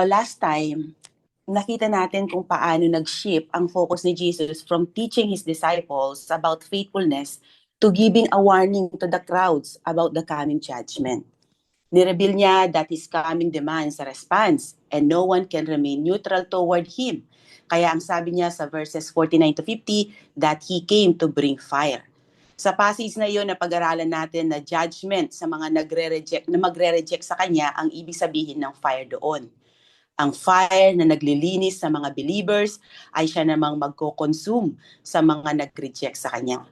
last time, nakita natin kung paano nag-shift ang focus ni Jesus from teaching his disciples about faithfulness to giving a warning to the crowds about the coming judgment. Nireveal niya that his coming demands a response and no one can remain neutral toward him. Kaya ang sabi niya sa verses 49 to 50 that he came to bring fire. Sa passage na iyon na pag-aralan natin na judgment sa mga magre-reject sa kanya ang ibig sabihin ng fire doon. Ang fire na naglilinis sa mga believers ay siya namang magko-consume sa mga nag-reject sa kanya.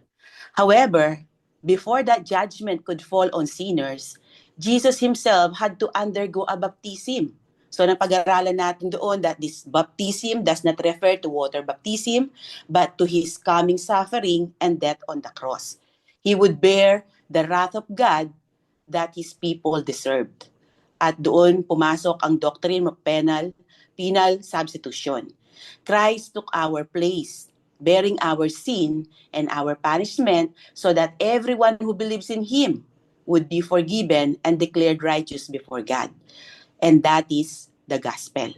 However, before that judgment could fall on sinners, Jesus himself had to undergo a baptism. So napag-aralan natin doon that this baptism does not refer to water baptism, but to his coming suffering and death on the cross. He would bear the wrath of God that his people deserved. At doon pumasok ang doctrine of penal substitution. Christ took our place, bearing our sin and our punishment so that everyone who believes in him would be forgiven and declared righteous before God. And that is the gospel.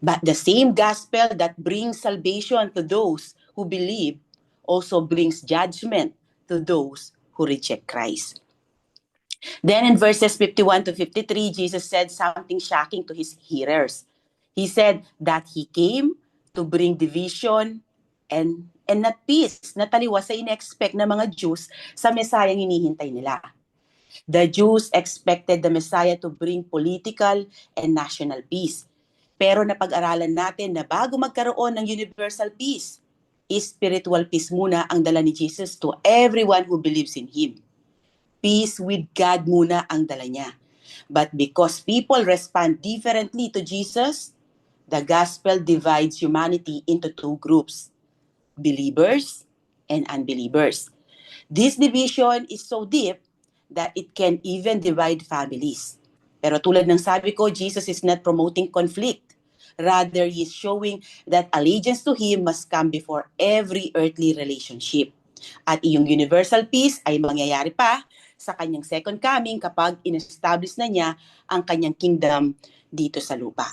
But the same gospel that brings salvation to those who believe also brings judgment to those who reject Christ. Then in verses 51 to 53, Jesus said something shocking to his hearers. He said that he came to bring division and not peace, na taliwas sa in-expect ng mga Jews sa Mesayang hinihintay nila. The Jews expected the Messiah to bring political and national peace. Pero napag-aralan natin na bago magkaroon ng universal peace, spiritual peace muna ang dala ni Jesus to everyone who believes in him. Peace with God muna ang dala niya. But because people respond differently to Jesus, the gospel divides humanity into two groups, believers and unbelievers. This division is so deep that it can even divide families. Pero tulad ng sabi ko, Jesus is not promoting conflict. Rather, he is showing that allegiance to him must come before every earthly relationship. At iyong universal peace ay mangyayari pa sa kanyang second coming kapag in-establish na niya ang kanyang kingdom dito sa lupa.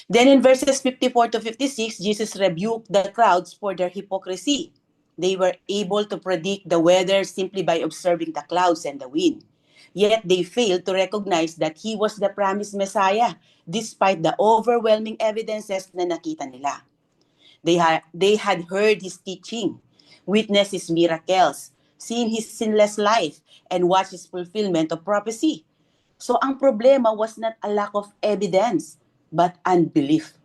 Then in verses 54 to 56, Jesus rebuked the crowds for their hypocrisy. They were able to predict the weather simply by observing the clouds and the wind. Yet they failed to recognize that he was the promised Messiah despite the overwhelming evidences na nakita nila. They had heard his teaching, witnessed his miracles, seen his sinless life, and watched his fulfillment of prophecy. So ang problema was not a lack of evidence, but unbelief.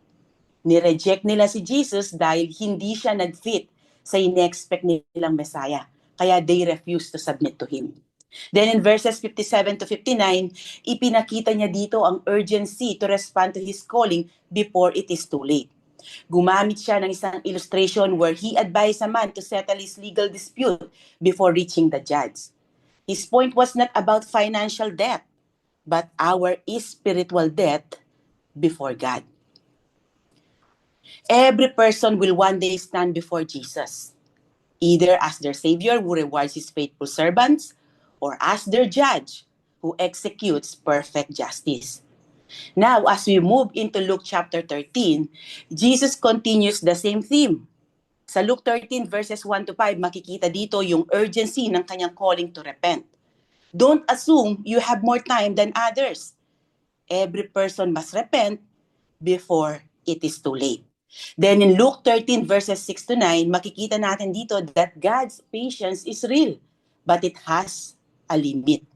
Nireject nila si Jesus dahil hindi siya nag-fit sa in-expect nilang Messiah. Kaya they refused to submit to him. Then in verses 57 to 59, ipinakita niya dito ang urgency to respond to his calling before it is too late. Gumamit siya ng isang illustration where he advised a man to settle his legal dispute before reaching the judge. His point was not about financial debt, but our spiritual debt before God. Every person will one day stand before Jesus, either as their Savior who rewards his faithful servants, or as their judge who executes perfect justice. Now, as we move into Luke chapter 13, Jesus continues the same theme. Sa Luke 13 verses 1 to 5, makikita dito yung urgency ng kanyang calling to repent. Don't assume you have more time than others. Every person must repent before it is too late. Then in Luke 13 verses 6 to 9, makikita natin dito that God's patience is real, but it has a limit.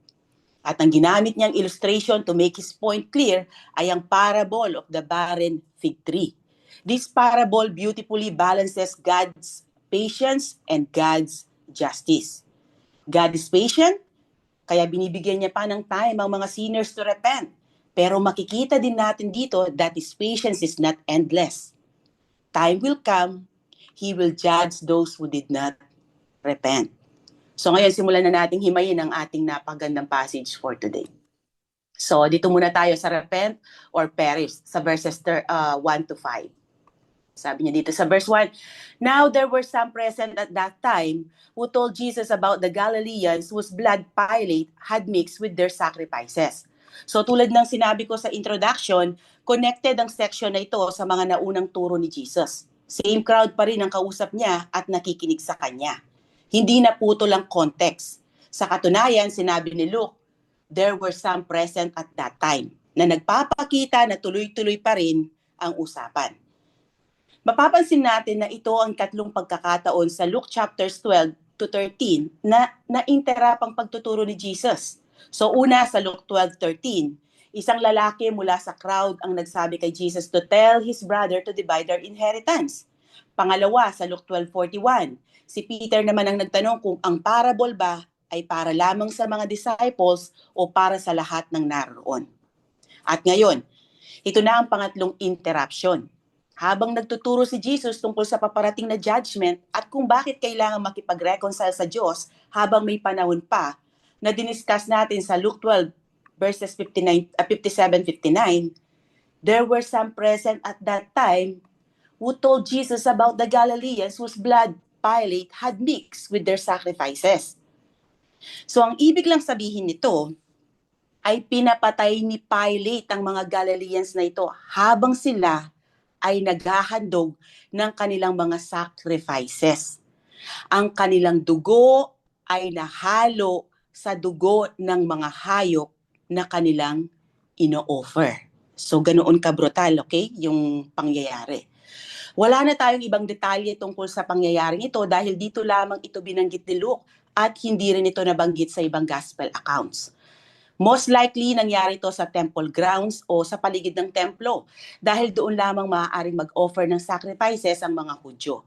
At ang ginamit niyang illustration to make his point clear ay ang parable of the barren fig tree. This parable beautifully balances God's patience and God's justice. God is patient, kaya binibigyan niya pa ng time ang mga sinners to repent. Pero makikita din natin dito that his patience is not endless. Time will come, he will judge those who did not repent. So ngayon, simulan na nating himayin ang ating napagandang passage for today. So dito muna tayo sa repent or perish sa verses 1 to 5. Sabi niya dito sa verse 1, Now there were some present at that time who told Jesus about the Galileans whose blood Pilate had mixed with their sacrifices. So tulad ng sinabi ko sa introduction, Connected ang section na ito sa mga naunang turo ni Jesus. Same crowd pa rin ang kausap niya at nakikinig sa kanya. Hindi na putol ang context. Sa katunayan, sinabi ni Luke, there were some present at that time na nagpapakita na tuloy-tuloy pa rin ang usapan. Mapapansin natin na ito ang tatlong pagkakataon sa Luke chapters 12 to 13 na na-interrupt ang pagtuturo ni Jesus. So una sa Luke 12:13, isang lalaki mula sa crowd ang nagsabi kay Jesus to tell his brother to divide their inheritance. Pangalawa sa Luke 12:41, si Peter naman ang nagtanong kung ang parable ba ay para lamang sa mga disciples o para sa lahat ng naroon. At ngayon, ito na ang pangatlong interruption. Habang nagtuturo si Jesus tungkol sa paparating na judgment at kung bakit kailangan makipag-reconcile sa Diyos habang may panahon pa, na diniscuss natin sa Luke 12 verses 57-59, there were some present at that time who told Jesus about the Galileans whose blood Pilate had mixed with their sacrifices. So ang ibig lang sabihin nito ay pinapatay ni Pilate ang mga Galileans na ito habang sila ay naghahandog ng kanilang mga sacrifices. Ang kanilang dugo ay nahalo sa dugo ng mga hayop na kanilang ino-offer. So ganoon ka brutal, okay? Yung pangyayari. Wala na tayong ibang detalye tungkol sa pangyayaring ito dahil dito lamang ito binanggit ni Luke at hindi rin ito nabanggit sa ibang gospel accounts. Most likely, nangyari ito sa temple grounds o sa paligid ng templo dahil doon lamang maaaring mag-offer ng sacrifices ang mga Hudyo.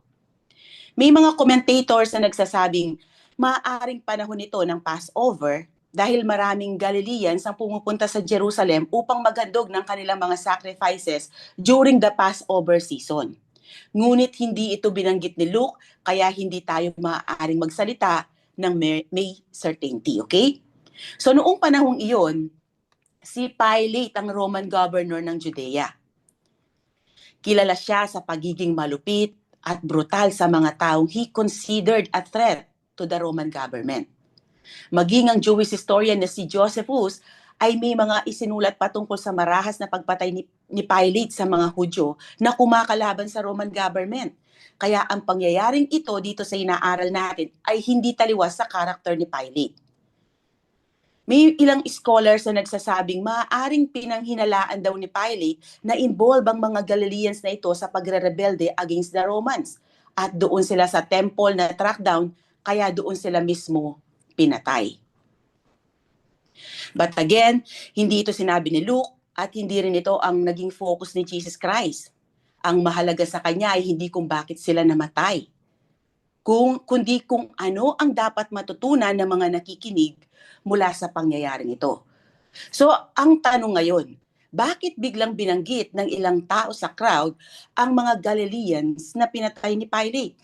May mga commentators na nagsasabing maaaring panahon ito ng Passover dahil maraming Galileans ang pumupunta sa Jerusalem upang maghandog ng kanilang mga sacrifices during the Passover season. Ngunit hindi ito binanggit ni Luke kaya hindi tayo maaaring magsalita ng may certainty, okay? So noong panahong iyon, si Pilate ang Roman governor ng Judea. Kilala siya sa pagiging malupit at brutal sa mga taong he considered a threat to the Roman government. Maging ang Jewish historian na si Josephus ay may mga isinulat patungkol sa marahas na pagpatay ni Pilate sa mga Hudyo na kumakalaban sa Roman government. Kaya ang pangyayaring ito dito sa inaaral natin ay hindi taliwas sa karakter ni Pilate. May ilang scholars na nagsasabing maaaring pinanghinalaan daw ni Pilate na involve ang mga Galileans na ito sa pagre-rebelde against the Romans. At doon sila sa temple na track down, kaya doon sila mismo pinatay. But again, hindi ito sinabi ni Luke at hindi rin ito ang naging focus ni Jesus Christ. Ang mahalaga sa kanya ay hindi kung bakit sila namatay, kundi kung ano ang dapat matutunan ng mga nakikinig mula sa pangyayaring ito. So, ang tanong ngayon, bakit biglang binanggit ng ilang tao sa crowd ang mga Galileans na pinatay ni Pilate?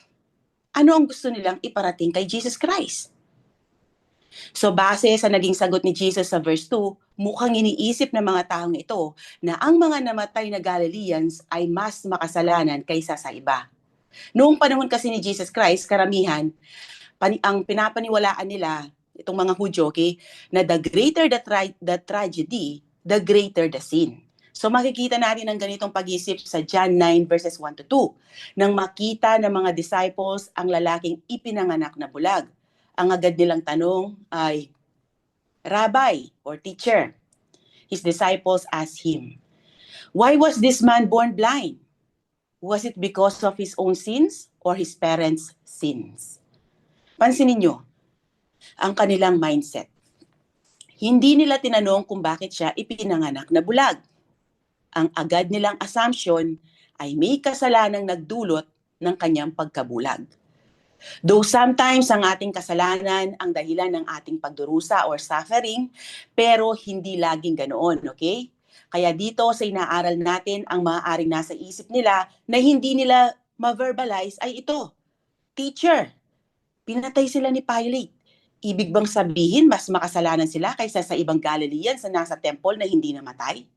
Ano ang gusto nilang iparating kay Jesus Christ? So, base sa naging sagot ni Jesus sa verse 2, mukhang iniisip ng mga taong ito na ang mga namatay na Galileans ay mas makasalanan kaysa sa iba. Noong panahon kasi ni Jesus Christ, karamihan, ang pinapaniwalaan nila, itong mga Hudyo, okay, na the greater the tragedy, the greater the sin. So makikita natin ang ganitong pag-isip sa John 9 verses 1 to 2. Nang makita ng mga disciples ang lalaking ipinanganak na bulag, ang agad nilang tanong ay, Rabbi or teacher. His disciples asked him, why was this man born blind? Was it because of his own sins or his parents' sins? Pansinin nyo ang kanilang mindset. Hindi nila tinanong kung bakit siya ipinanganak na bulag. Ang agad nilang assumption ay may kasalanang nagdulot ng kanyang pagkabulag. Though sometimes ang ating kasalanan ang dahilan ng ating pagdurusa or suffering, pero hindi laging ganoon, okay? Kaya dito sa inaaral natin ang maaaring nasa isip nila na hindi nila ma-verbalize ay ito. Teacher, pinatay sila ni Pilate. Ibig bang sabihin mas makasalanan sila kaysa sa ibang Galileans na nasa temple na hindi namatay?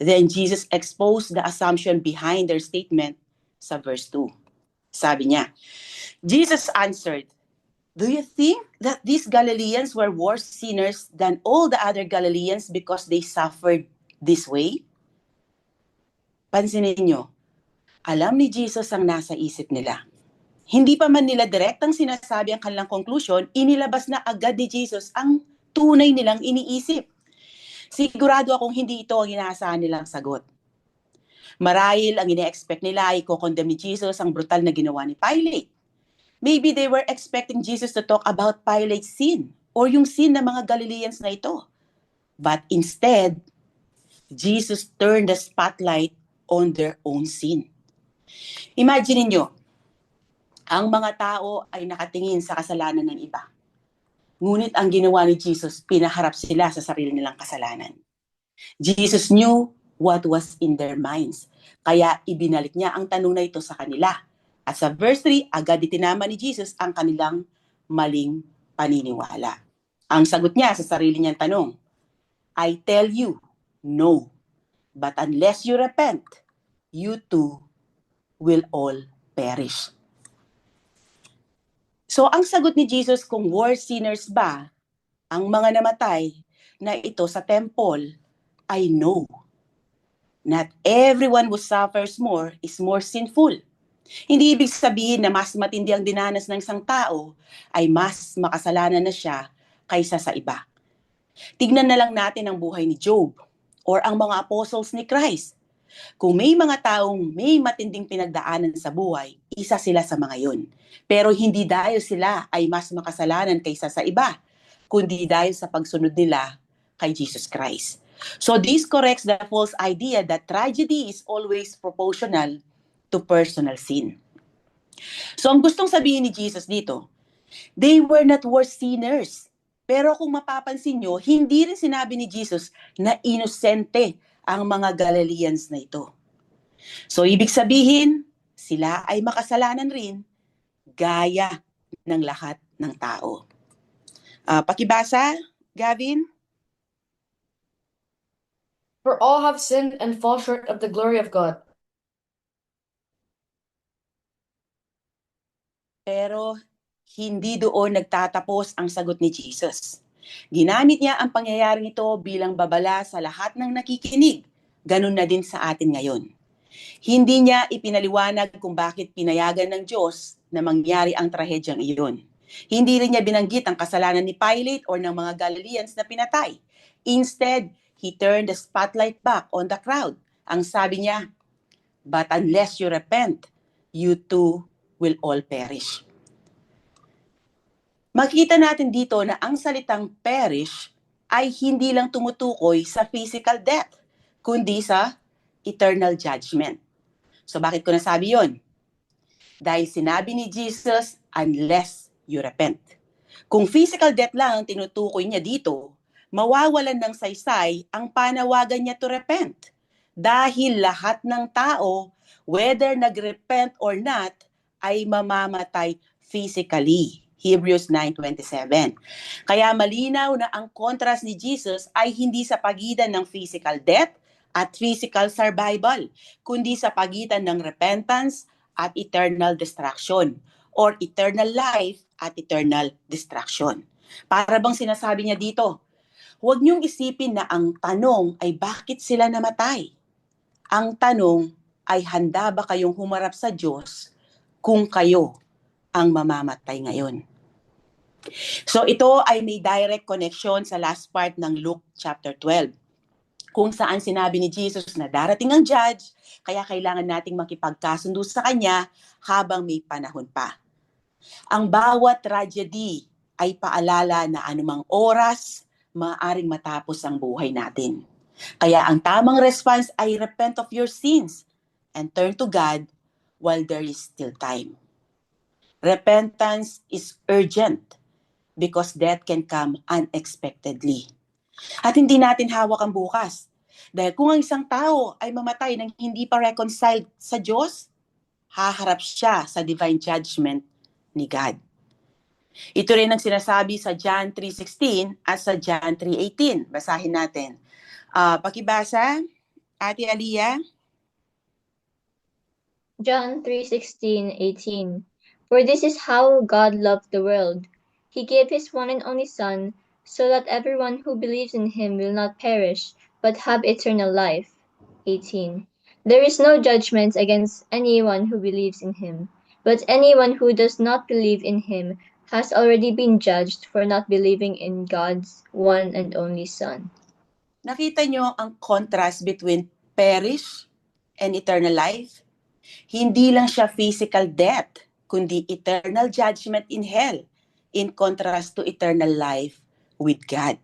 Then Jesus exposed the assumption behind their statement sa verse 2. Sabi niya, Jesus answered, do you think that these Galileans were worse sinners than all the other Galileans because they suffered this way? Pansinin nyo, alam ni Jesus ang nasa isip nila. Hindi pa man nila direktang sinasabi ang kanilang conclusion, inilabas na agad ni Jesus ang tunay nilang iniisip. Sigurado akong hindi ito ang inaasahan nilang sagot. Marahil ang ine-expect nila ay kokondem ni Jesus ang brutal na ginawa ni Pilate. Maybe they were expecting Jesus to talk about Pilate's sin or yung sin ng mga Galileans na ito. But instead, Jesus turned the spotlight on their own sin. Imagine niyo, ang mga tao ay nakatingin sa kasalanan ng iba. Ngunit ang ginawa ni Jesus, pinaharap sila sa sarili nilang kasalanan. Jesus knew what was in their minds. Kaya ibinalik niya ang tanong na ito sa kanila. At sa verse 3, agad itinama ni Jesus ang kanilang maling paniniwala. Ang sagot niya sa sarili niyang tanong, I tell you, no. But unless you repent, you too will all perish. So ang sagot ni Jesus kung worse sinners ba ang mga namatay na ito sa temple ay no. Not everyone who suffers more is more sinful. Hindi ibig sabihin na mas matindi ang dinanas ng isang tao ay mas makasalanan na siya kaysa sa iba. Tignan na lang natin ang buhay ni Job or ang mga apostles ni Christ. Kung may mga taong may matinding pinagdaanan sa buhay, isa sila sa mga yun. Pero hindi dahil sila ay mas makasalanan kaysa sa iba, kundi dahil sa pagsunod nila kay Jesus Christ. So this corrects the false idea that tragedy is always proportional to personal sin. So ang gustong sabihin ni Jesus dito, they were not worse sinners. Pero kung mapapansin nyo, hindi rin sinabi ni Jesus na inosente ang mga Galileans na ito. So ibig sabihin, sila ay makasalanan rin gaya ng lahat ng tao. Pakibasa, Gavin? For all have sinned and fall short of the glory of God. Pero hindi doon nagtatapos ang sagot ni Jesus. Ginamit niya ang pangyayaring ito bilang babala sa lahat ng nakikinig. Ganun na din sa atin ngayon. Hindi niya ipinaliwanag kung bakit pinayagan ng Diyos na mangyari ang trahedyang iyon. Hindi rin niya binanggit ang kasalanan ni Pilate o ng mga Galileans na pinatay. Instead, he turned the spotlight back on the crowd. Ang sabi niya, but unless you repent, you too will all perish. Makita natin dito na ang salitang perish ay hindi lang tumutukoy sa physical death, kundi sa eternal judgment. So bakit ko nasabi yon? Dahil sinabi ni Jesus, unless you repent. Kung physical death lang ang tinutukoy niya dito, mawawalan ng saysay ang panawagan niya to repent. Dahil lahat ng tao, whether nag-repent or not, ay mamamatay physically. Hebrews 9:27. Kaya malinaw na ang contrast ni Jesus ay hindi sa pagitan ng physical death at physical survival, kundi sa pagitan ng repentance at eternal destruction, or eternal life at eternal destruction. Para bang sinasabi niya dito, huwag niyong isipin na ang tanong ay bakit sila namatay. Ang tanong ay handa ba kayong humarap sa Diyos kung kayo ang mamamatay ngayon. So ito ay may direct connection sa last part ng Luke chapter 12, kung saan sinabi ni Jesus na darating ang judge, kaya kailangan nating makipagkasundo sa Kanya habang may panahon pa. Ang bawat tragedy ay paalala na anumang oras, maaaring matapos ang buhay natin. Kaya ang tamang response ay repent of your sins and turn to God while there is still time. Repentance is urgent because death can come unexpectedly. At hindi natin hawak ang bukas. Dahil kung ang isang tao ay mamatay nang hindi pa reconciled sa Diyos, haharap siya sa divine judgment ni God. Ito rin ang sinasabi sa John 3:16 at sa John 3:18. Basahin natin. Pakibasa, Ate Aliyah. John 3:16-18. For this is how God loved the world. He gave his one and only Son, so that everyone who believes in him will not perish, but have eternal life. 18. There is no judgment against anyone who believes in him, but anyone who does not believe in him has already been judged for not believing in God's one and only Son. Nakita nyo ang contrast between perish and eternal life? Hindi lang siya physical death, kundi eternal judgment in hell, in contrast to eternal life with God.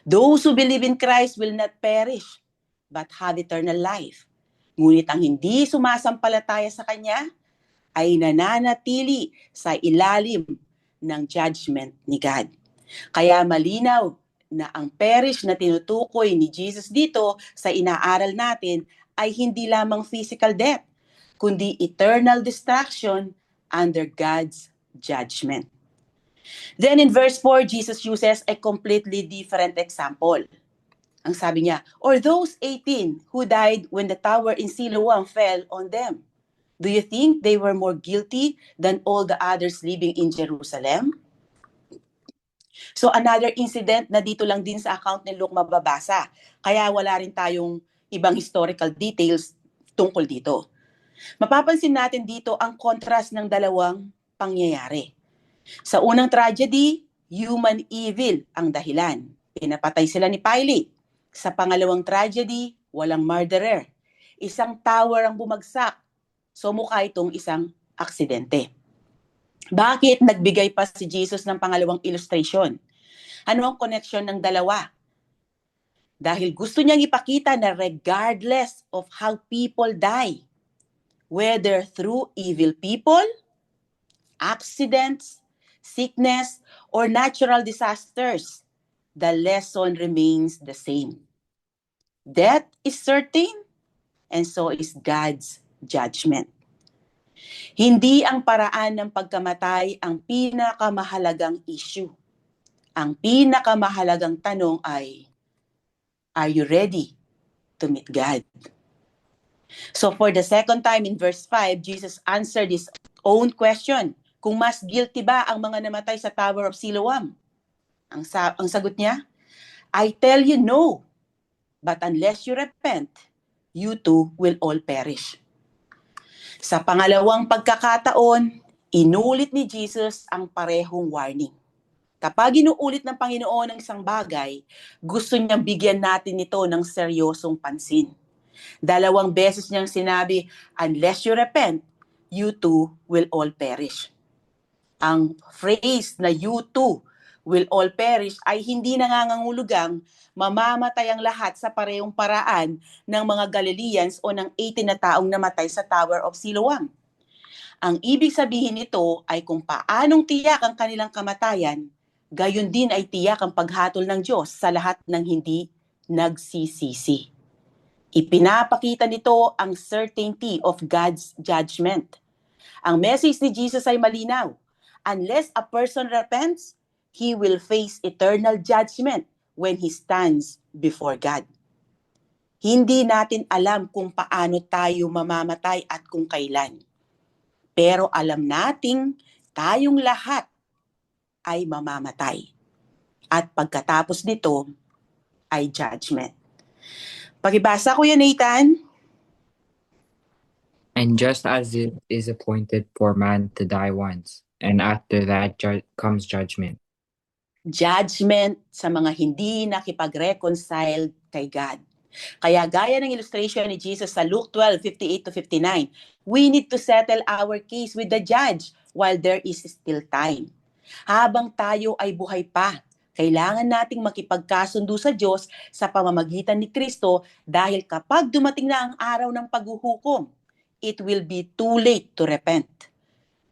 Those who believe in Christ will not perish, but have eternal life. Ngunit ang hindi sumasampalataya sa Kanya ay nananatili sa ilalim ng judgment ni God. Kaya malinaw na ang perish na tinutukoy ni Jesus dito sa inaaral natin ay hindi lamang physical death, kundi eternal destruction under God's judgment. Then in verse 4, Jesus uses a completely different example. Ang sabi niya, or those 18 who died when the tower in Siloam fell on them. Do you think they were more guilty than all the others living in Jerusalem? So another incident na dito lang din sa account ni Luke mababasa. Kaya wala rin tayong ibang historical details tungkol dito. Mapapansin natin dito ang contrast ng dalawang pangyayari. Sa unang tragedy, human evil ang dahilan. Pinapatay sila ni Pilate. Sa pangalawang tragedy, walang murderer. Isang tower ang bumagsak. So mukha itong isang aksidente. Bakit nagbigay pa si Jesus ng pangalawang illustration? Ano ang connection ng dalawa? Dahil gusto niyang ipakita na regardless of how people die, whether through evil people, accidents, sickness, or natural disasters, the lesson remains the same. Death is certain, and so is God's judgment. Hindi ang paraan ng pagkamatay ang pinakamahalagang issue. Ang pinakamahalagang tanong ay, are you ready to meet God? So for the second time in verse 5, Jesus answered his own question. Kung mas guilty ba ang mga namatay sa Tower of Siloam? Ang sagot niya, I tell you no, but unless you repent, you too will all perish. Sa pangalawang pagkakataon, inulit ni Jesus ang parehong warning. Kapag inuulit ng Panginoon ang isang bagay, gusto niyang bigyan natin ito ng seryosong pansin. 2 beses niyang sinabi, unless you repent, you too will all perish. Ang phrase na you too will all perish ay hindi nangangahulugang mamamatay ang lahat sa parehong paraan ng mga Galileans o ng 18 na taong namatay sa Tower of Siloam. Ang ibig sabihin nito ay kung paanong tiyak ang kanilang kamatayan, gayon din ay tiyak ang paghatol ng Diyos sa lahat ng hindi nagsisisi. Ipinapakita nito ang certainty of God's judgment. Ang message ni Jesus ay malinaw. Unless a person repents, he will face eternal judgment when he stands before God. Hindi natin alam kung paano tayo mamamatay at kung kailan. Pero alam nating tayong lahat ay mamamatay. At pagkatapos nito ay judgment. Pakibasa ko yan, Nathan. And just as it is appointed for man to die once, and after that comes judgment. Judgment sa mga hindi nakipag-reconcile kay God. Kaya gaya ng illustration ni Jesus sa Luke 12:58-59, we need to settle our case with the judge while there is still time. Habang tayo ay buhay pa, kailangan nating makipagkasundo sa Diyos sa pamamagitan ni Kristo dahil kapag dumating na ang araw ng paghuhukom, it will be too late to repent.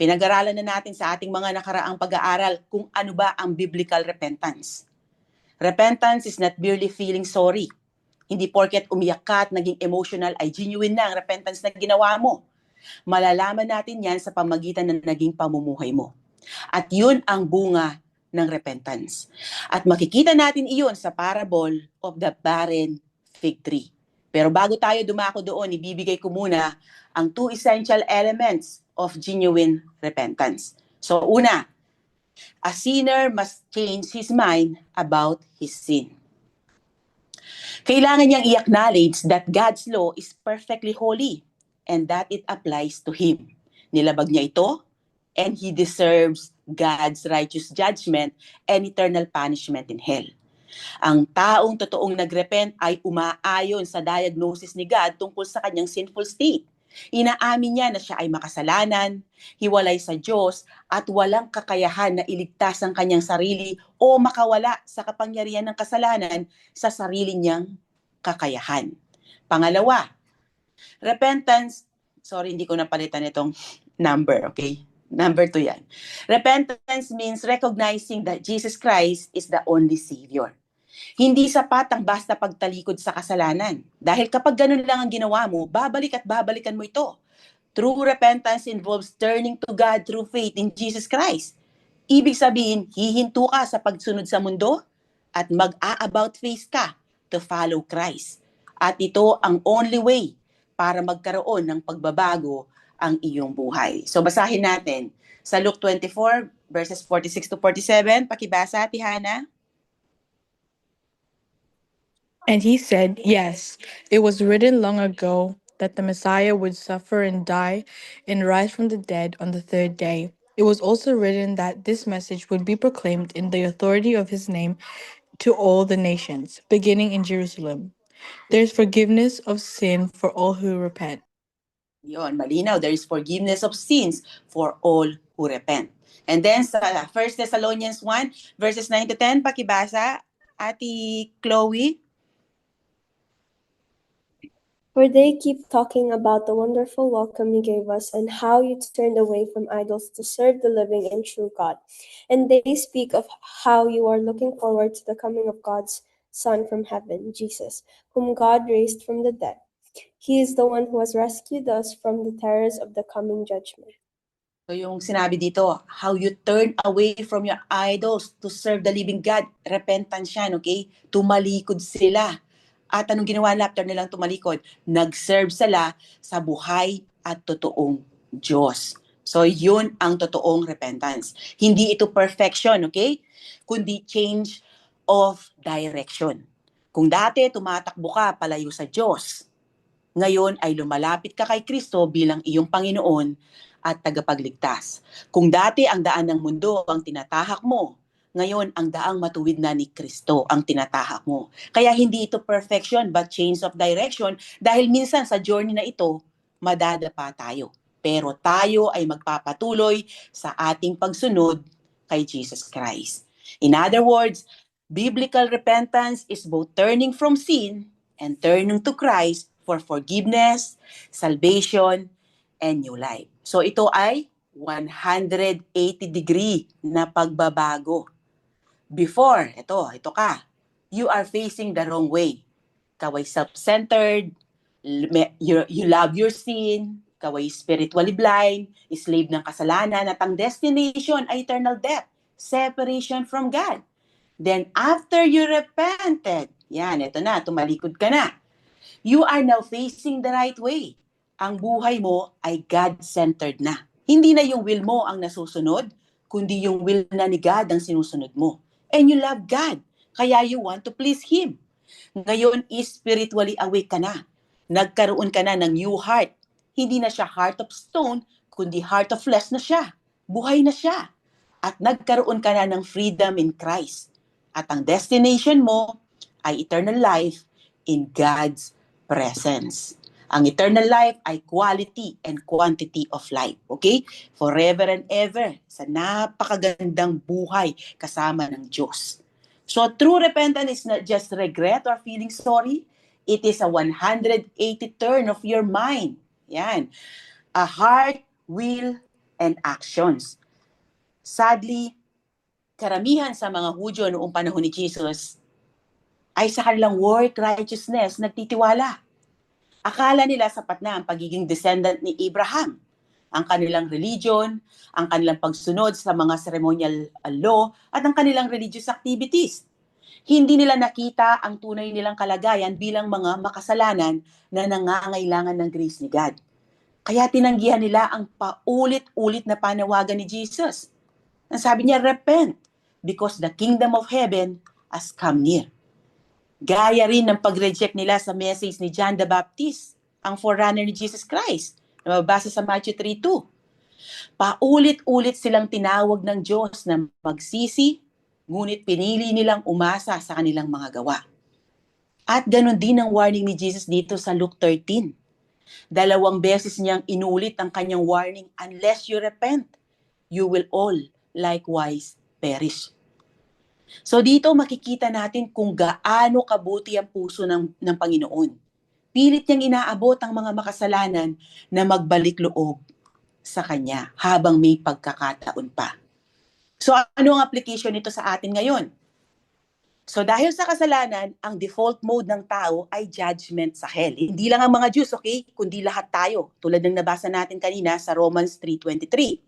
Pinag-aralan na natin sa ating mga nakaraang pag-aaral kung ano ba ang biblical repentance. Repentance is not merely feeling sorry. Hindi porket umiyak ka at naging emotional ay genuine na ang repentance na ginawa mo. Malalaman natin yan sa pamagitan ng naging pamumuhay mo. At yun ang bunga ng repentance. At makikita natin iyon sa parable of the barren fig tree. Pero bago tayo dumako doon, ibibigay ko muna ang 2 essential elements of genuine repentance. So una, a sinner must change his mind about his sin. Kailangan niyang i-acknowledge that God's law is perfectly holy and that it applies to him. Nilabag niya ito and he deserves God's righteous judgment and eternal punishment in hell. Ang taong totoong nagrepent ay umaayon sa diagnosis ni God tungkol sa kanyang sinful state. Inaamin niya na siya ay makasalanan, hiwalay sa Diyos, at walang kakayahan na iligtas ang kanyang sarili o makawala sa kapangyarihan ng kasalanan sa sarili niyang kakayahan. Pangalawa, repentance, sorry hindi ko napalitan itong number, okay? Number 2 yan. Repentance means recognizing that Jesus Christ is the only Savior. Hindi sapat ang basta pagtalikod sa kasalanan. Dahil kapag ganun lang ang ginawa mo, babalik at babalikan mo ito. True repentance involves turning to God through faith in Jesus Christ. Ibig sabihin, hihinto ka sa pagsunod sa mundo at mag-a-about face ka to follow Christ. At ito ang only way para magkaroon ng pagbabago ang iyong buhay. So basahin natin sa Luke 24 verses 46 to 47. Pakibasa, Tihana. And he said, "Yes, it was written long ago that the Messiah would suffer and die and rise from the dead on the third day. It was also written that this message would be proclaimed in the authority of his name to all the nations, beginning in Jerusalem. There's forgiveness of sin for all who repent." Yon, malinaw. There is forgiveness of sins for all who repent. And then sa 1 Thessalonians 1 verses 9 to 10, pakibasa, Ati Chloe. For they keep talking about the wonderful welcome you gave us and how you turned away from idols to serve the living and true God. And they speak of how you are looking forward to the coming of God's Son from heaven, Jesus, whom God raised from the dead. He is the one who has rescued us from the terrors of the coming judgment. So yung sinabi dito, how you turn away from your idols to serve the living God. Repentance yan, okay? Tumalikod sila. At anong ginawa nila after nilang tumalikod? Nag-serve sila sa buhay at totoong Diyos. So yun ang totoong repentance. Hindi ito perfection, okay? Kundi change of direction. Kung dati tumatakbo ka palayo sa Diyos, ngayon ay lumalapit ka kay Kristo bilang iyong Panginoon at tagapagligtas. Kung dati ang daan ng mundo ang tinatahak mo, ngayon ang daang matuwid na ni Kristo ang tinatahak mo. Kaya hindi ito perfection but change of direction dahil minsan sa journey na ito, madadapa tayo. Pero tayo ay magpapatuloy sa ating pagsunod kay Jesus Christ. In other words, biblical repentance is both turning from sin and turning to Christ for forgiveness, salvation, and new life. So ito ay 180-degree na pagbabago. Before, ito ka, you are facing the wrong way. Ikaw ay self-centered, you love your sin, ikaw ay spiritually blind, slave ng kasalanan, at ang destination ay eternal death, separation from God. Then after you repented, yan, ito na, tumalikod ka na. You are now facing the right way. Ang buhay mo ay God-centered na. Hindi na yung will mo ang nasusunod, kundi yung will na ni God ang sinusunod mo. And you love God, kaya you want to please Him. Ngayon, spiritually awake ka na. Nagkaroon ka na ng new heart. Hindi na siya heart of stone, kundi heart of flesh na siya. Buhay na siya. At nagkaroon ka na ng freedom in Christ. At ang destination mo ay eternal life in God's presence. Ang eternal life ay quality and quantity of life. Okay? Forever and ever. Sa napakagandang buhay kasama ng Diyos. So true repentance is not just regret or feeling sorry. It is a 180 turn of your mind. Yan. A heart, will, and actions. Sadly, karamihan sa mga Hudyo noong panahon ni Jesus ay sa kanilang work righteousness nagtitiwala. Akala nila sapat na ang pagiging descendant ni Abraham. Ang kanilang religion, ang kanilang pagsunod sa mga ceremonial law, at ang kanilang religious activities. Hindi nila nakita ang tunay nilang kalagayan bilang mga makasalanan na nangangailangan ng grace ni God. Kaya tinanggihan nila ang paulit-ulit na panawagan ni Jesus. Ang sabi niya, repent, because the kingdom of heaven has come near. Gaya rin ng pag-reject nila sa message ni John the Baptist, ang forerunner ni Jesus Christ, na mabasa sa Matthew 3:2. Paulit-ulit silang tinawag ng Diyos na magsisi, ngunit pinili nilang umasa sa kanilang mga gawa. At ganun din ang warning ni Jesus dito sa Luke 13. 2 beses niyang inulit ang kanyang warning, unless you repent, you will all likewise perish. So dito makikita natin kung gaano kabuti ang puso ng Panginoon. Pilit niyang inaabot ang mga makasalanan na magbalik loob sa Kanya habang may pagkakataon pa. So ano ang application nito sa atin ngayon? So dahil sa kasalanan, ang default mode ng tao ay judgment sa hell. Hindi lang ang mga Jews, okay? Kundi lahat tayo. Tulad ng nabasa natin kanina sa Romans 3:23.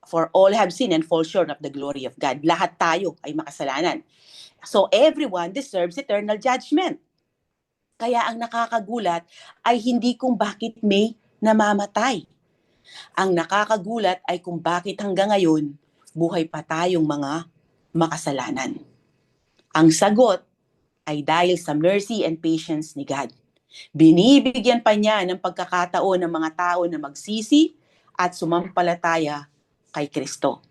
For all have sinned and fall short of the glory of God. Lahat tayo ay makasalanan. So everyone deserves eternal judgment. Kaya ang nakakagulat ay hindi kung bakit may namamatay. Ang nakakagulat ay kung bakit hanggang ngayon buhay pa tayong mga makasalanan. Ang sagot ay dahil sa mercy and patience ni God. Binibigyan pa niya ng pagkakataon ng mga tao na magsisi at sumampalataya kay Kristo.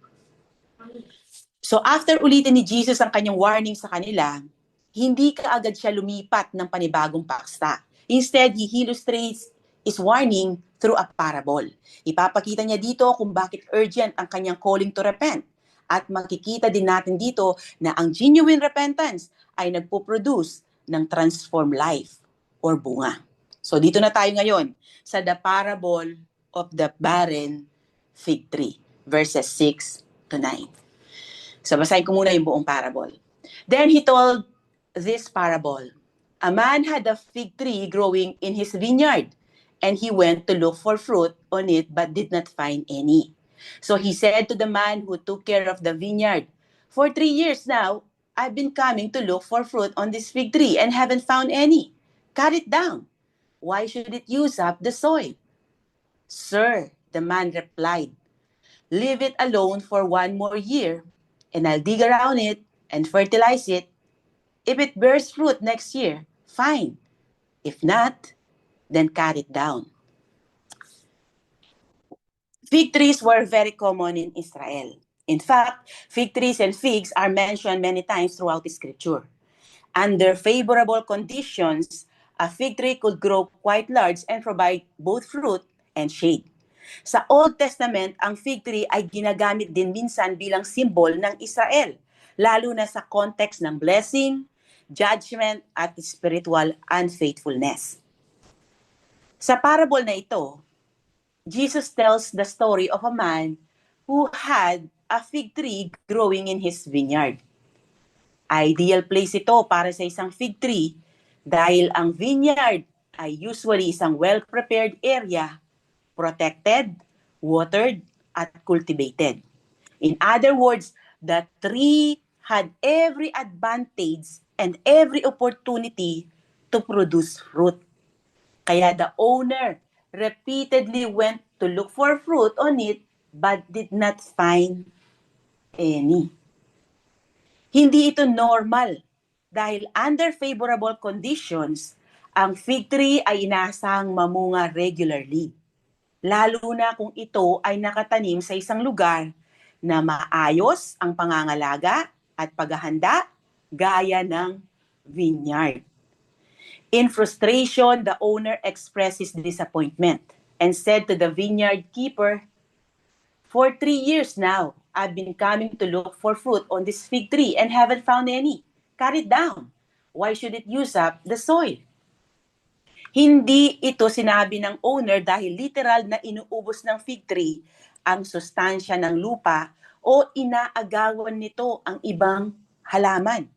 So after ulitin ni Jesus ang kanyang warning sa kanila, hindi kaagad siya lumipat ng panibagong paksa. Instead, he illustrates his warning through a parable. Ipapakita niya dito kung bakit urgent ang kanyang calling to repent. At makikita din natin dito na ang genuine repentance ay nagpo-produce ng transformed life or bunga. So dito na tayo ngayon sa the parable of the barren fig tree, verses 6 to 9. So basahin ko muna yung buong parable. Then he told this parable. A man had a fig tree growing in his vineyard, and he went to look for fruit on it but did not find any. So he said to the man who took care of the vineyard, "For 3 years now, I've been coming to look for fruit on this fig tree and haven't found any. Cut it down. Why should it use up the soil?" "Sir," the man replied, "leave it alone for 1 more year, and I'll dig around it and fertilize it. If it bears fruit next year, fine. If not, then cut it down." Fig trees were very common in Israel. In fact, fig trees and figs are mentioned many times throughout the scripture. Under favorable conditions, a fig tree could grow quite large and provide both fruit and shade. Sa Old Testament, ang fig tree ay ginagamit din minsan bilang symbol ng Israel, lalo na sa context ng blessing, judgment, at spiritual unfaithfulness. Sa parable na ito, Jesus tells the story of a man who had a fig tree growing in his vineyard. Ideal place ito para sa isang fig tree dahil ang vineyard ay usually isang well-prepared area, protected, watered, at cultivated. In other words, the tree had every advantage and every opportunity to produce fruit. Kaya the owner repeatedly went to look for fruit on it but did not find any. Hindi ito normal dahil under favorable conditions, ang fig tree ay inaasahang mamunga regularly. Lalo na kung ito ay nakatanim sa isang lugar na maayos ang pangangalaga at paghahanda gaya ng vineyard. In frustration, the owner expressed his disappointment and said to the vineyard keeper, "For 3 years now, I've been coming to look for fruit on this fig tree and haven't found any. Cut it down. Why should it use up the soil?" Hindi ito sinabi ng owner dahil literal na inuubos ng fig tree ang sustansya ng lupa o inaagawan nito ang ibang halaman.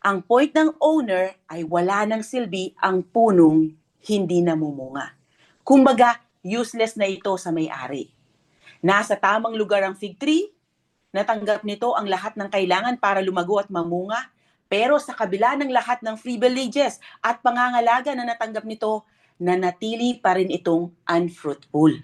Ang point ng owner ay wala ng silbi ang punong hindi namumunga. Kumbaga, useless na ito sa may-ari. Nasa tamang lugar ang fig tree, natanggap nito ang lahat ng kailangan para lumago at mamunga, pero sa kabila ng lahat ng privileges at pangangalaga na natanggap nito, nanatili pa rin itong unfruitful.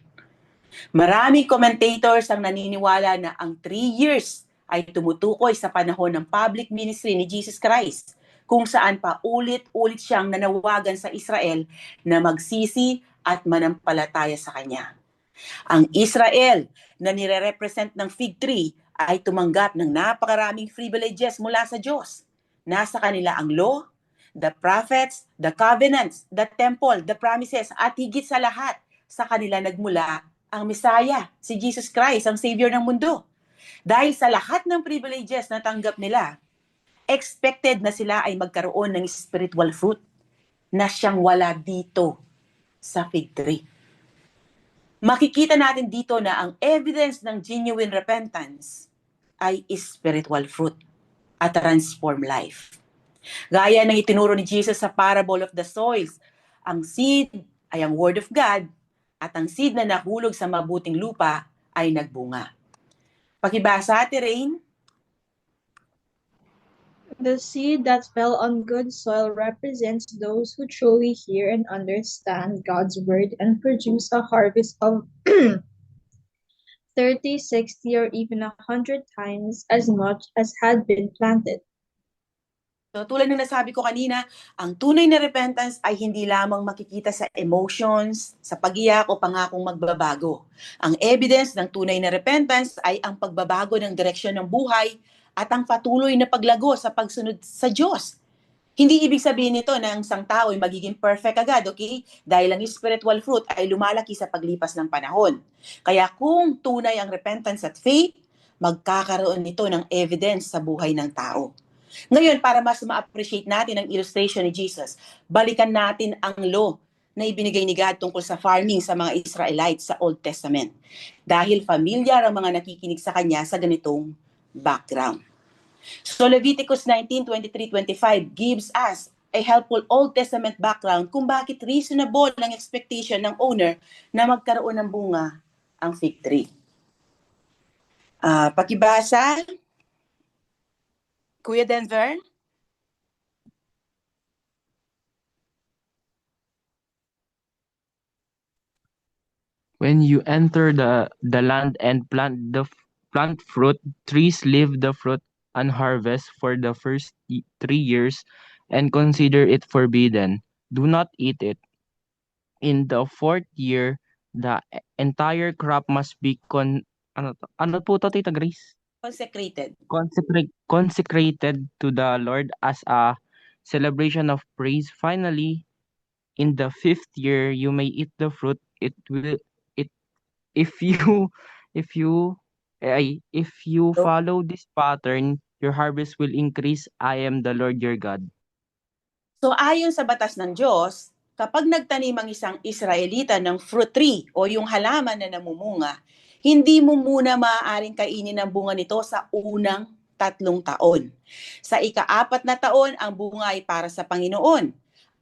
Maraming commentators ang naniniwala na ang 3 years ay tumutukoy sa panahon ng public ministry ni Jesus Christ, kung saan pa ulit-ulit siyang nanawagan sa Israel na magsisi at manampalataya sa kanya. Ang Israel na nire-represent ng fig tree ay tumanggap ng napakaraming privileges mula sa Diyos. Nasa kanila ang law, the prophets, the covenants, the temple, the promises, at higit sa lahat, sa kanila nagmula ang Messiah, si Jesus Christ, ang Savior ng mundo. Dahil sa lahat ng privileges na tanggap nila, expected na sila ay magkaroon ng spiritual fruit na siyang wala dito sa fig tree. Makikita natin dito na ang evidence ng genuine repentance ay spiritual fruit at transform life. Gaya ng itinuro ni Jesus sa parable of the soils, ang seed ay ang word of God at ang seed na nahulog sa mabuting lupa ay nagbunga. Pakibasa, Ate Rain. The seed that fell on good soil represents those who truly hear and understand God's word and produce a harvest of 30, 60, or even 100 times as much as had been planted. So, tulad ng nasabi ko kanina, ang tunay na repentance ay hindi lamang makikita sa emotions, sa pagiyak o pangakong magbabago. Ang evidence ng tunay na repentance ay ang pagbabago ng direksyon ng buhay at ang patuloy na paglago sa pagsunod sa Diyos. Hindi ibig sabihin nito na ang isang tao ay magiging perfect agad, okay? Dahil ang spiritual fruit ay lumalaki sa paglipas ng panahon. Kaya kung tunay ang repentance at faith, magkakaroon nito ng evidence sa buhay ng tao. Ngayon, para mas ma-appreciate natin ang illustration ni Jesus, balikan natin ang law na ibinigay ni God tungkol sa farming sa mga Israelites sa Old Testament. Dahil familiar ang mga nakikinig sa kanya sa ganitong background. So Leviticus 19:23-25 gives us a helpful Old Testament background kung bakit reasonable ang expectation ng owner na magkaroon ng bunga ang fig tree. Pakibasa. Kuya Denver? When you enter the land and plant fruit, trees leave the fruit and harvest for the first 3 years and consider it forbidden. Do not eat it. In the 4th year, the entire crop must be ano po to, Tita Grace? Consecrated. Consecrated to the Lord as a celebration of praise. Finally, in the 5th year, you may eat the fruit. If you follow this pattern, your harvest will increase. I am the Lord your God. So ayon sa batas ng Diyos, kapag nagtanim ang isang Israelita ng fruit tree o yung halaman na namumunga, hindi mo muna maaaring kainin ang bunga nito sa unang 3 taon. Sa ika-4 na taon, ang bunga ay para sa Panginoon.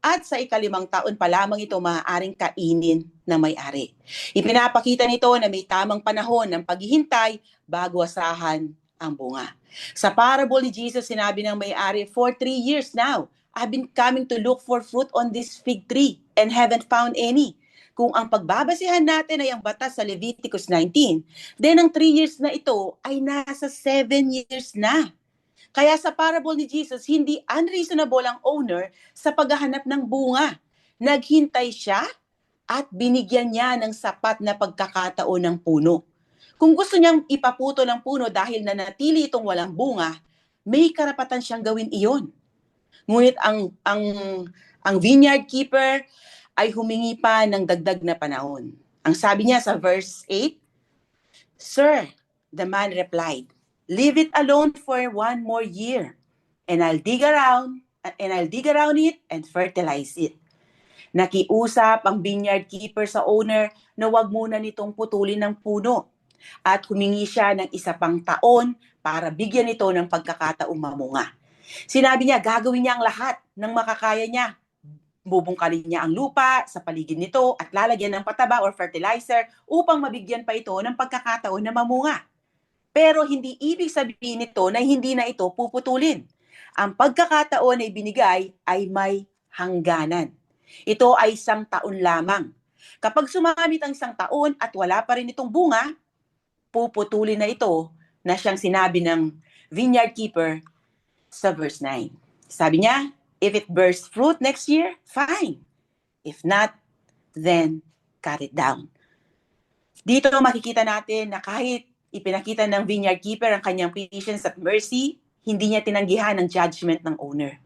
At sa ika-5 taon pa lamang ito maaaring kainin ng may-ari. Ipinapakita nito na may tamang panahon ng paghihintay bago asahan ang bunga. Sa parable ni Jesus, sinabi ng may-ari, "For 3 years now, I've been coming to look for fruit on this fig tree and haven't found any." Kung ang pagbabasihan natin ay ang batas sa Leviticus 19, then ang 3 years na ito ay nasa 7 years na. Kaya sa parable ni Jesus, hindi unreasonable ang owner sa paghahanap ng bunga. Naghintay siya at binigyan niya ng sapat na pagkakataon ng puno. Kung gusto niyang ipaputo ng puno dahil nanatili itong walang bunga, may karapatan siyang gawin iyon. Ngunit ang vineyard keeper ay humingi pa ng dagdag na panahon. Ang sabi niya sa verse 8, "Sir," the man replied, "leave it alone for 1 more year, and I'll dig around it and fertilize it." Nakiusap ang vineyard keeper sa owner na wag muna nitong putulin ng puno at humingi siya ng 1 pang taon para bigyan ito ng pagkakataong mamunga. Sinabi niya, gagawin niya ang lahat ng makakaya niya. Bubungkalin niya ang lupa sa paligid nito at lalagyan ng pataba or fertilizer upang mabigyan pa ito ng pagkakataon na mamunga. Pero hindi ibig sabihin nito na hindi na ito puputulin. Ang pagkakataon na ibinigay ay may hangganan. Ito ay 1 taon lamang. Kapag sumamit ang 1 taon at wala pa rin itong bunga, puputulin na ito na siyang sinabi ng vineyard keeper sa verse 9. Sabi niya, If it bears fruit next year, fine. If not, then cut it down. Dito makikita natin na kahit ipinakita ng vineyard keeper ang kanyang patience at mercy, hindi niya tinanggihan ang judgment ng owner.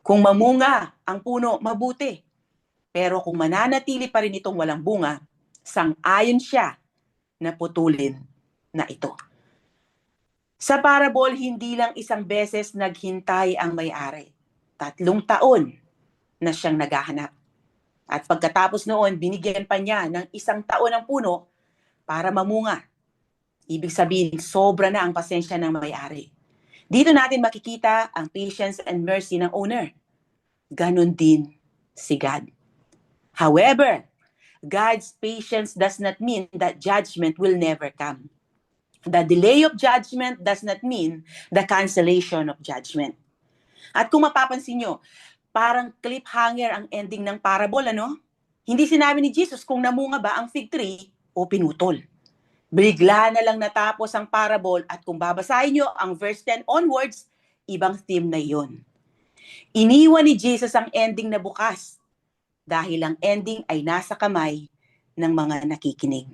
Kung mamunga ang puno, mabuti. Pero kung mananatili pa rin itong walang bunga, sang-ayon siya na putulin na ito. Sa parable, hindi lang isang beses naghintay ang may-ari. 3 taon na siyang naghahanap. At pagkatapos noon, binigyan pa niya ng 1 taon ang puno para mamunga. Ibig sabihin, sobra na ang pasensya ng may-ari. Dito natin makikita ang patience and mercy ng owner. Ganon din si God. However, God's patience does not mean that judgment will never come. The delay of judgment does not mean the cancellation of judgment. At kung mapapansin nyo, parang cliffhanger ang ending ng parable, ano? Hindi sinabi ni Jesus kung namunga ba ang fig tree o pinutol. Bigla na lang natapos ang parable at kung babasahin nyo ang verse 10 onwards, ibang theme na yon. Iniwan ni Jesus ang ending na bukas dahil ang ending ay nasa kamay ng mga nakikinig.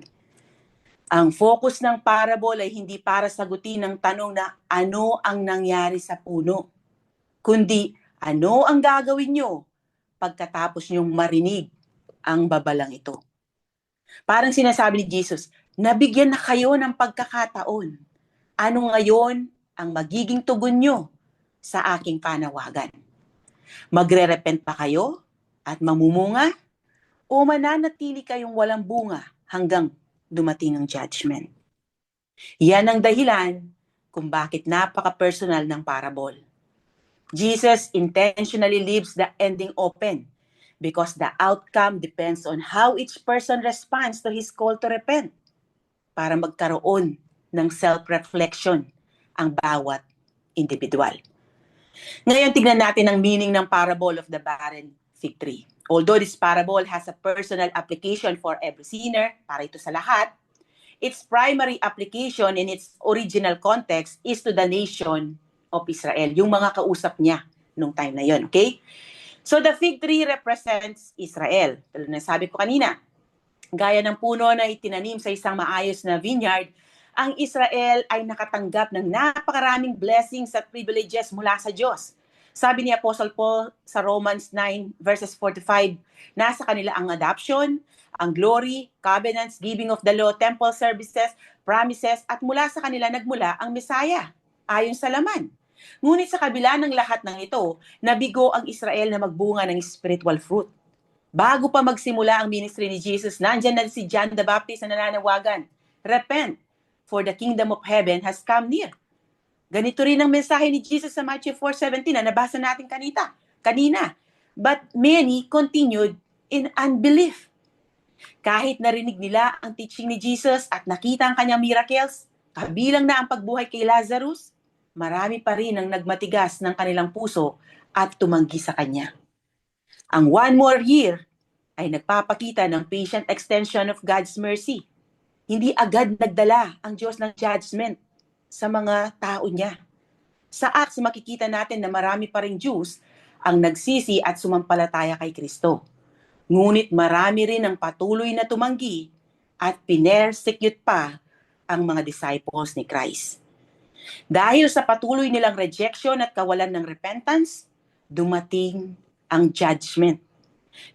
Ang focus ng parable ay hindi para sagutin ang tanong na ano ang nangyari sa puno, kundi ano ang gagawin nyo pagkatapos nyong marinig ang babalang ito. Parang sinasabi ni Jesus, nabigyan na kayo ng pagkakataon. Ano ngayon ang magiging tugon nyo sa aking panawagan? Magre-repent pa kayo at mamumunga? O mananatili kayong walang bunga hanggang dumating ang judgment? Yan ang dahilan kung bakit napaka-personal ng parable. Jesus intentionally leaves the ending open because the outcome depends on how each person responds to his call to repent para magkaroon ng self-reflection ang bawat individual. Ngayon, tignan natin ang meaning ng parable of the barren fig tree. Although this parable has a personal application for every sinner, para ito sa lahat, its primary application in its original context is to the nation of Israel, yung mga kausap niya nung time na yon, okay? So the fig tree represents Israel. Tulad na sabi ko kanina, gaya ng puno na itinanim sa isang maayos na vineyard, ang Israel ay nakatanggap ng napakaraming blessings at privileges mula sa Diyos. Sabi ni Apostle Paul sa Romans 9 verses 45, nasa kanila ang adoption, ang glory, covenants, giving of the law, temple services, promises, at mula sa kanila nagmula ang Messiah, ayon sa laman. Ngunit sa kabila ng lahat ng ito, nabigo ang Israel na magbunga ng spiritual fruit. Bago pa magsimula ang ministry ni Jesus, nandyan na si John the Baptist na nananawagan, repent, for the kingdom of heaven has come near. Ganito rin ang mensahe ni Jesus sa Matthew 4:17 na nabasa natin kanina. But many continued in unbelief. Kahit narinig nila ang teaching ni Jesus at nakita ang kanyang miracles, kabilang na ang pagbuhay kay Lazarus, marami pa rin ang nagmatigas ng kanilang puso at tumanggi sa kanya. Ang 1 more year ay nagpapakita ng patient extension of God's mercy. Hindi agad nagdala ang Diyos ng judgment sa mga tao niya. Sa Acts, makikita natin na marami pa ring Jews ang nagsisi at sumampalataya kay Kristo. Ngunit marami rin ang patuloy na tumanggi at pinersecute pa ang mga disciples ni Christ. Dahil sa patuloy nilang rejection at kawalan ng repentance, dumating ang judgment.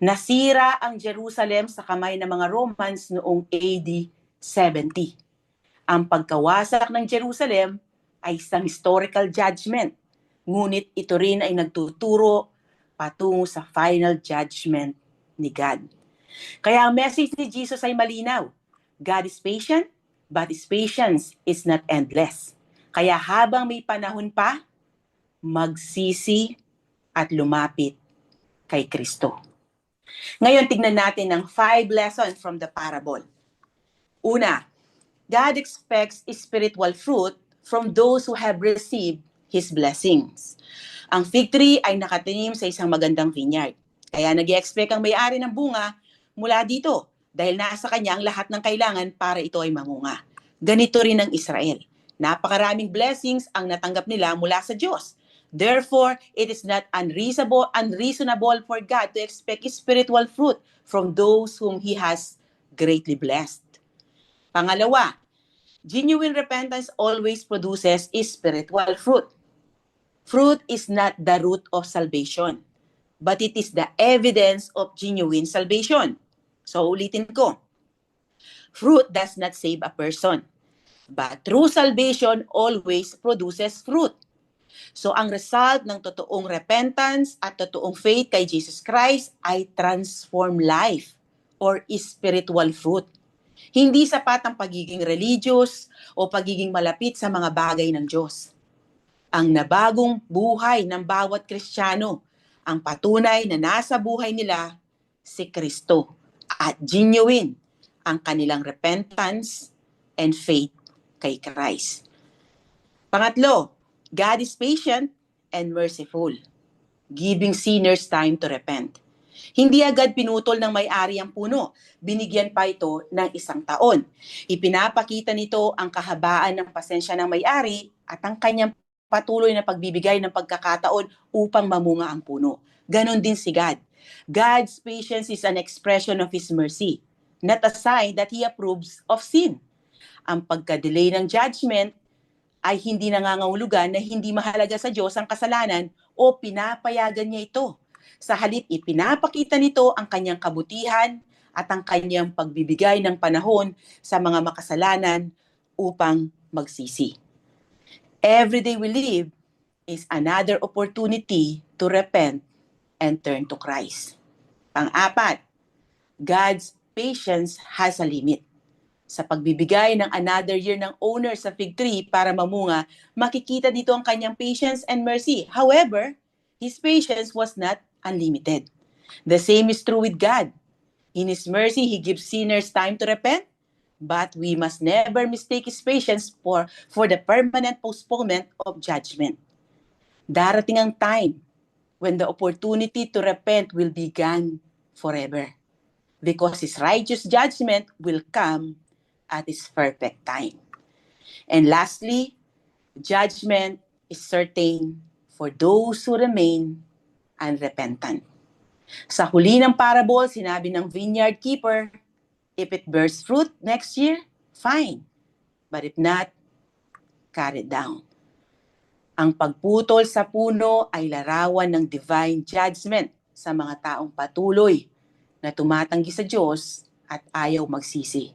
Nasira ang Jerusalem sa kamay ng mga Romans noong AD 70. Ang pagkawasak ng Jerusalem ay isang historical judgment, ngunit ito rin ay nagtuturo patungo sa final judgment ni God. Kaya ang message ni Jesus ay malinaw. God is patient, but His patience is not endless. Kaya habang may panahon pa, magsisi at lumapit kay Kristo. Ngayon, tignan natin ang 5 lessons from the parable. Una, God expects spiritual fruit from those who have received His blessings. Ang fig tree ay nakatanim sa isang magandang vineyard. Kaya nag-expect ang may-ari ng bunga mula dito dahil nasa kanya ang lahat ng kailangan para ito ay mamunga. Ganito rin ang Israel. Napakaraming blessings ang natanggap nila mula sa Diyos. Therefore, it is not unreasonable for God to expect spiritual fruit from those whom He has greatly blessed. Pangalawa, genuine repentance always produces spiritual fruit. Fruit is not the root of salvation, but it is the evidence of genuine salvation. So ulitin ko, fruit does not save a person, but true salvation always produces fruit. So ang result ng totoong repentance at totoong faith kay Jesus Christ ay transform life or spiritual fruit. Hindi sapat ang pagiging religious o pagiging malapit sa mga bagay ng Diyos. Ang nabagong buhay ng bawat Kristiyano ang patunay na nasa buhay nila si Kristo at genuine ang kanilang repentance and faith kay Christ. Pangatlo, God is patient and merciful, giving sinners time to repent. Hindi agad pinutol ng may-ari ang puno. Binigyan pa ito ng 1 taon. Ipinapakita nito ang kahabaan ng pasensya ng may-ari at ang kanyang patuloy na pagbibigay ng pagkakataon upang mamunga ang puno. Ganon din si God. God's patience is an expression of His mercy, not a sign that He approves of sin. Ang pagka-delay ng judgment ay hindi nangangahulugan na hindi mahalaga sa Diyos ang kasalanan o pinapayagan niya ito. Sa halip, ipinapakita nito ang kanyang kabutihan at ang kanyang pagbibigay ng panahon sa mga makasalanan upang magsisi. Every day we live is another opportunity to repent and turn to Christ. Pang-apat, God's patience has a limit. Sa pagbibigay ng another year ng owner sa fig tree para mamunga, makikita dito ang kanyang patience and mercy. However, His patience was not unlimited. The same is true with God. In His mercy, He gives sinners time to repent, but we must never mistake His patience for the permanent postponement of judgment. Darating ang time when the opportunity to repent will be gone forever, because His righteous judgment will come at His perfect time. And lastly, judgment is certain for those who remain unrepentant. Sa huli ng parable, sinabi ng vineyard keeper, if it bears fruit next year, fine. But if not, cut it down. Ang pagputol sa puno ay larawan ng divine judgment sa mga taong patuloy na tumatanggi sa Diyos at ayaw magsisi.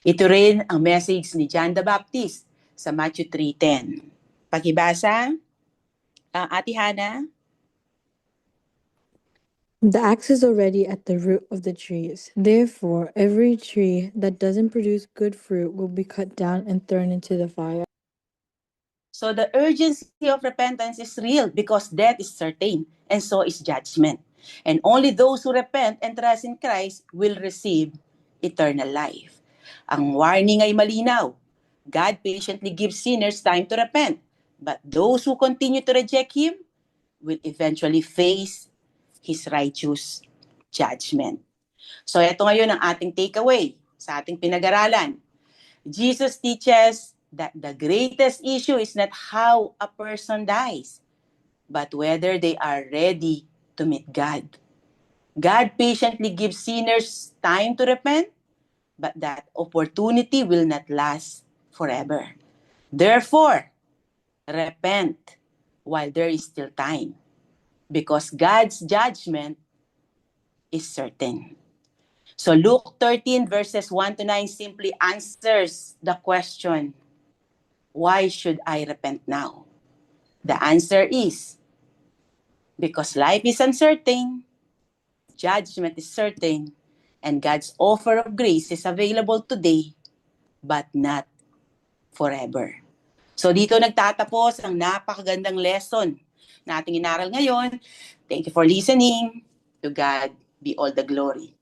Ito rin ang message ni John the Baptist sa Matthew 3:10. Pakibasa, Ate Hana. The axe is already at the root of the trees. Therefore, every tree that doesn't produce good fruit will be cut down and thrown into the fire. So the urgency of repentance is real because death is certain, and so is judgment. And only those who repent and trust in Christ will receive eternal life. Ang warning ay malinaw. God patiently gives sinners time to repent, but those who continue to reject Him will eventually face His righteous judgment. So ito ngayon ang ating takeaway sa ating pinag-aralan. Jesus teaches that the greatest issue is not how a person dies, but whether they are ready to meet God. God patiently gives sinners time to repent, but that opportunity will not last forever. Therefore, repent while there is still time, because God's judgment is certain. So Luke 13 verses 1 to 9 simply answers the question, why should I repent now? The answer is, because life is uncertain, judgment is certain, and God's offer of grace is available today, but not forever. So dito nagtatapos ang napakagandang lesson na ating inaral ngayon. Thank you for listening. To God be all the glory.